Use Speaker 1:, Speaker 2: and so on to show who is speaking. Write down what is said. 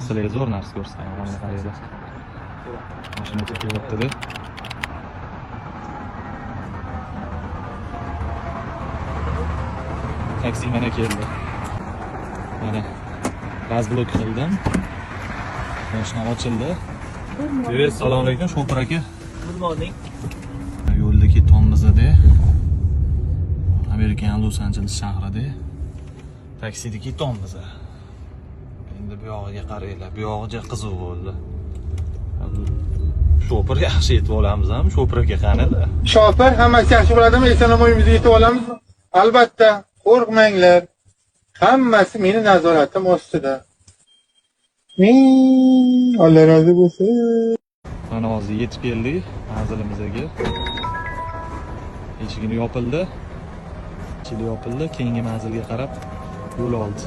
Speaker 1: Sizlarga zo'r narsa ko'rsataman. Mana qaranglar. Mashina kelyapti. Taksi mana keldi. Mana gaz blok qildim. Mashina ochildi. Assalomu alaykum, sho'pir aka.
Speaker 2: Good morning.
Speaker 1: Yo'lda ketyapmiz-da. Amerika Los Angeles shahrida. Taksida ketyapmiz. Endi bu yog'iga qaranglar, bu yog'i qiziq bo'ldi. Sho'pir yaxshi yetib olamizmi? Sho'pir aka qanida?
Speaker 3: Sho'pir hammasi yaxshi bo'ladimi? Eson-omonimizga yetib olamizmi? Albatta, qo'rqmanglar. Hammasi meni nazoratim ostida. Alloh rozi bo'lsin.
Speaker 1: Mana hozir yetib keldik manzilimizga. Eshigini yopildi. Ichida yopildi. Keyingi manzilga qarab yo'l oldi.